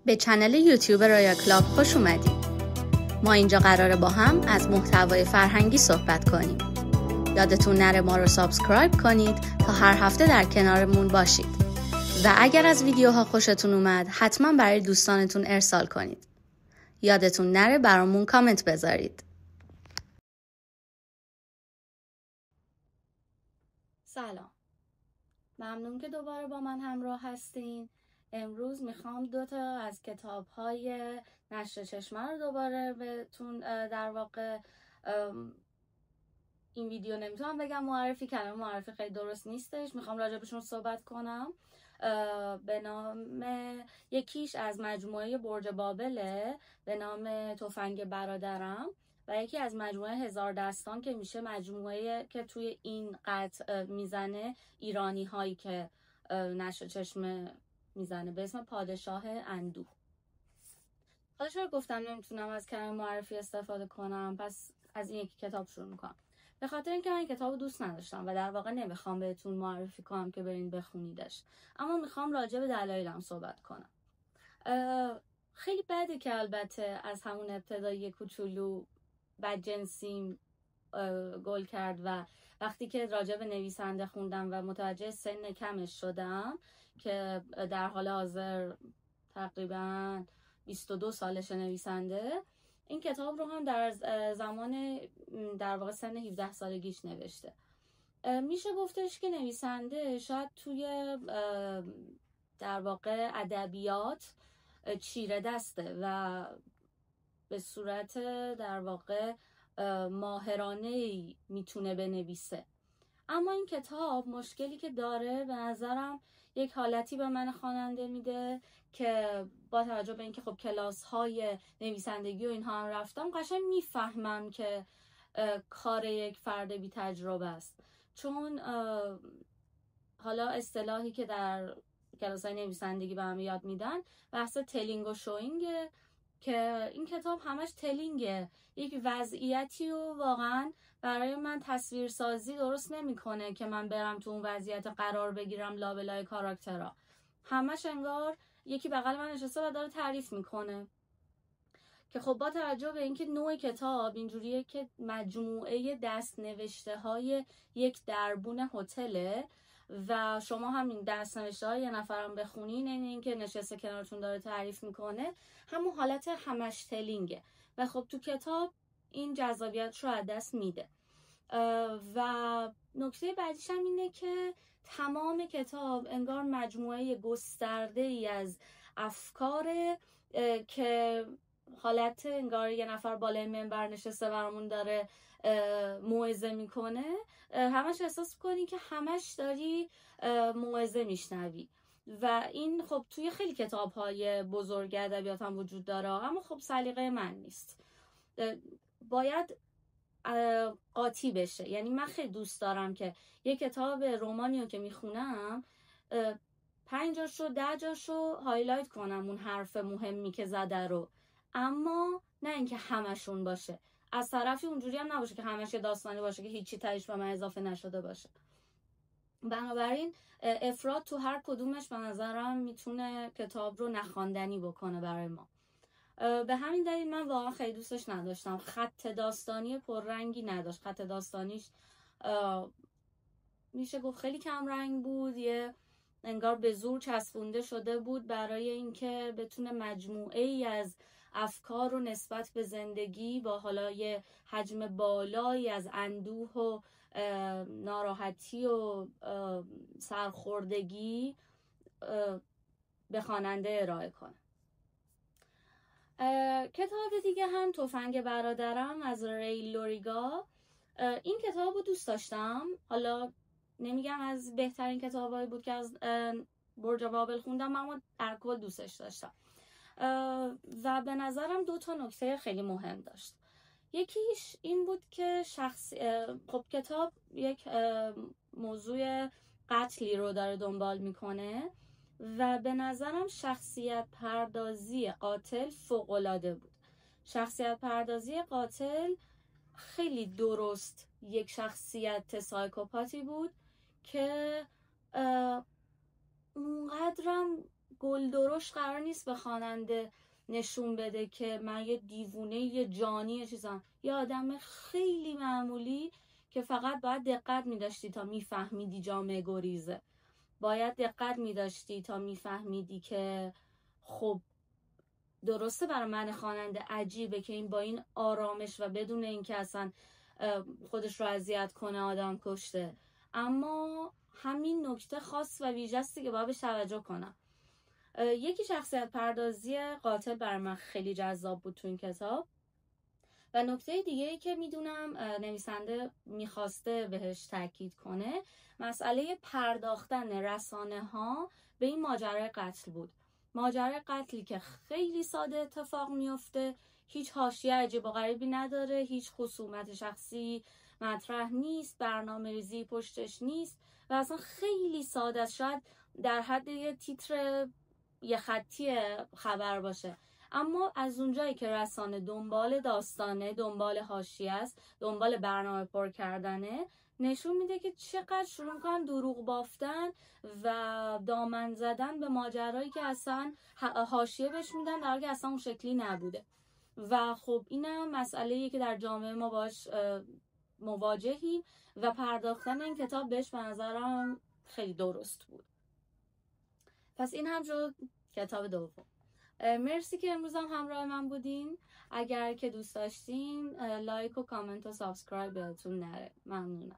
به چنل یوتیوب رویا کلاب خوش اومدید. ما اینجا قراره با هم از محتوای فرهنگی صحبت کنیم. یادتون نره ما رو سابسکرایب کنید تا هر هفته در کنارمون باشید. و اگر از ویدیوها خوشتون اومد حتما برای دوستانتون ارسال کنید. یادتون نره برامون کامنت بذارید. سلام. ممنون که دوباره با من همراه هستین. امروز میخوام 2 از کتاب‌های نشر چشمه رو دوباره بهتون در واقع این ویدیو نمیتونم بگم معرفی، کلمه معرفی خیلی درست نیستش، میخوام راجبشون صحبت کنم. به نام یکیش از مجموعه برج بابله به نام تفنگ برادرم و یکی از مجموعه هزار دستان که میشه مجموعه که توی این قطع میزنه ایرانی هایی که نشر چشمه میزنه به اسم پادشاه اندوه. حالا چرا گفتم نمیتونم از کلمه معرفی استفاده کنم؟ پس از این یکی کتاب شروع میکنم. به خاطر اینکه من این کتاب دوست نداشتم و در واقع نمیخوام بهتون معرفی کنم که برین بخونیدش، اما میخوام راجع به دلایلم صحبت کنم. خیلی بده که البته از همون ابتدای کوچولو بدجنسیم گل کرد و وقتی که راجع به نویسنده خوندم و متوجه سن کمش شدم که در حال حاضر تقریبا 22 سالش نویسنده، این کتاب رو هم در زمان در واقع سن 17 سالگیش نوشته. میشه گفتش که نویسنده شاید توی در واقع ادبیات چیره دسته و به صورت در واقع ماهرانه‌ای میتونه بنویسه، اما این کتاب مشکلی که داره به نظرم یک حالتی به من خواننده میده که با توجه به اینکه خب کلاس های نویسندگی و اینها هم رفتم قشنگ میفهمم که کار یک فرد بی تجربه است، چون حالا اصطلاحی که در کلاس های نویسندگی به هم یاد میدن بحث تلینگ و شوینگه که این کتاب همش تلینگه، یک وضعیتی و واقعا برای من تصویرسازی درست نمیکنه که من برم تو اون وضعیت قرار بگیرم لابلای کاراکترها، همش انگار یکی بغل من نشسته و داره تعریف میکنه که خب با توجه به اینکه نوع کتاب اینجوریه که مجموعه دست نوشته های یک دربون هتله و شما همین دست نوشته های یه نفرم بخونین، این که نشسته کنارتون داره تعریف میکنه، همون حالت همش تلینگه و خب تو کتاب این جذابیت رو از دست میده. و نکته بعدیش هم اینه که تمام کتاب انگار مجموعه گسترده ای از افکاره که حالت انگار یه نفر بالای منبر نشسته برامون داره موعظه میکنه، همش احساس کنی که همش داری موعظه میشنوی و این خب توی خیلی کتاب‌های بزرگ ادبیات هم وجود داره، اما خب سلیقه من نیست، باید قاطی بشه. یعنی من خیلی دوست دارم که یه کتاب رمانیو که میخونم 5 جاشو 10 جاشو هایلایت کنم اون حرف مهمی که زده رو، اما نه اینکه همشون باشه، از طرفی اونجوری هم نباشه که همش داستانی باشه که هیچی تهش به من اضافه نشده باشه. بنابراین افراد تو هر کدومش به نظرم میتونه کتاب رو نخواندنی بکنه برای ما. به همین دلیل من واقعا خیلی دوستش نداشتم. خط داستانی پررنگی نداشت، خط داستانیش میشه گفت خیلی کم رنگ بود، یه انگار به زور چسبونده شده بود برای اینکه بتونه مجموعه ای از افکار رو نسبت به زندگی با حالا یه حجم بالایی از اندوه و ناراحتی و سرخوردگی به خواننده ارائه کنه. کتاب دیگه هم تفنگ برادرم از ری لوریگا. این کتاب رو دوست داشتم، حالا نمیگم از بهترین کتابایی بود که از برج بابل خوندم، اما در کل دوستش داشتم و به نظرم 2 نکته خیلی مهم داشت. یکیش این بود که خب کتاب یک موضوع قتلی رو داره دنبال میکنه و به نظرم شخصیت پردازی قاتل فوق‌العاده بود. شخصیت پردازی قاتل خیلی درست یک شخصیت سایکوپاتی بود که اونقدرم گلدرش قرار نیست به خواننده نشون بده که من یه دیوونه، یه جانی چیزام. یه آدم خیلی معمولی که فقط باید دقت می‌داشتی تا میفهمیدی جامعه گریزه، باید دقت می‌داشتی تا میفهمیدی که خب درسته برای من خواننده عجیبه که این با این آرامش و بدون اینکه اصلا خودش رو اذیت کنه آدم کشته، اما همین نکته خاص و ویژه است که باید بهش توجه کنم. یکی شخصیت پردازی قاتل برای من خیلی جذاب بود تو این کتاب و نکته دیگه ای که میدونم نویسنده میخواسته بهش تاکید کنه مسئله پرداختن رسانه ها به این ماجرای قتل بود. ماجرای قتلی که خیلی ساده اتفاق میفته، هیچ حاشیه عجیب و غریبی نداره، هیچ خصومت شخصی مطرح نیست، برنامه‌ریزی پشتش نیست و اصلا خیلی ساده است، شاید در حد یه تیتر یه خطی خبر باشه، اما از اونجایی که رسانه دنبال داستانه، دنبال حاشیه است، دنبال برنامه پر کردنه، نشون میده که چقدر شروع میکنن دروغ بافتن و دامن زدن به ماجرایی که اصلا حاشیه بهش میدن در حالی که اصلا اون شکلی نبوده. و خب اینم مسئله‌ایه که در جامعه ما باش مواجهیم و پرداختن این کتاب بهش به نظرم خیلی درست بود. پس این هم شد کتاب دوم. مرسی که امروز هم همراه من بودین. اگر که دوست داشتین لایک و کامنت و سابسکرایب یادتون نره. ممنونم.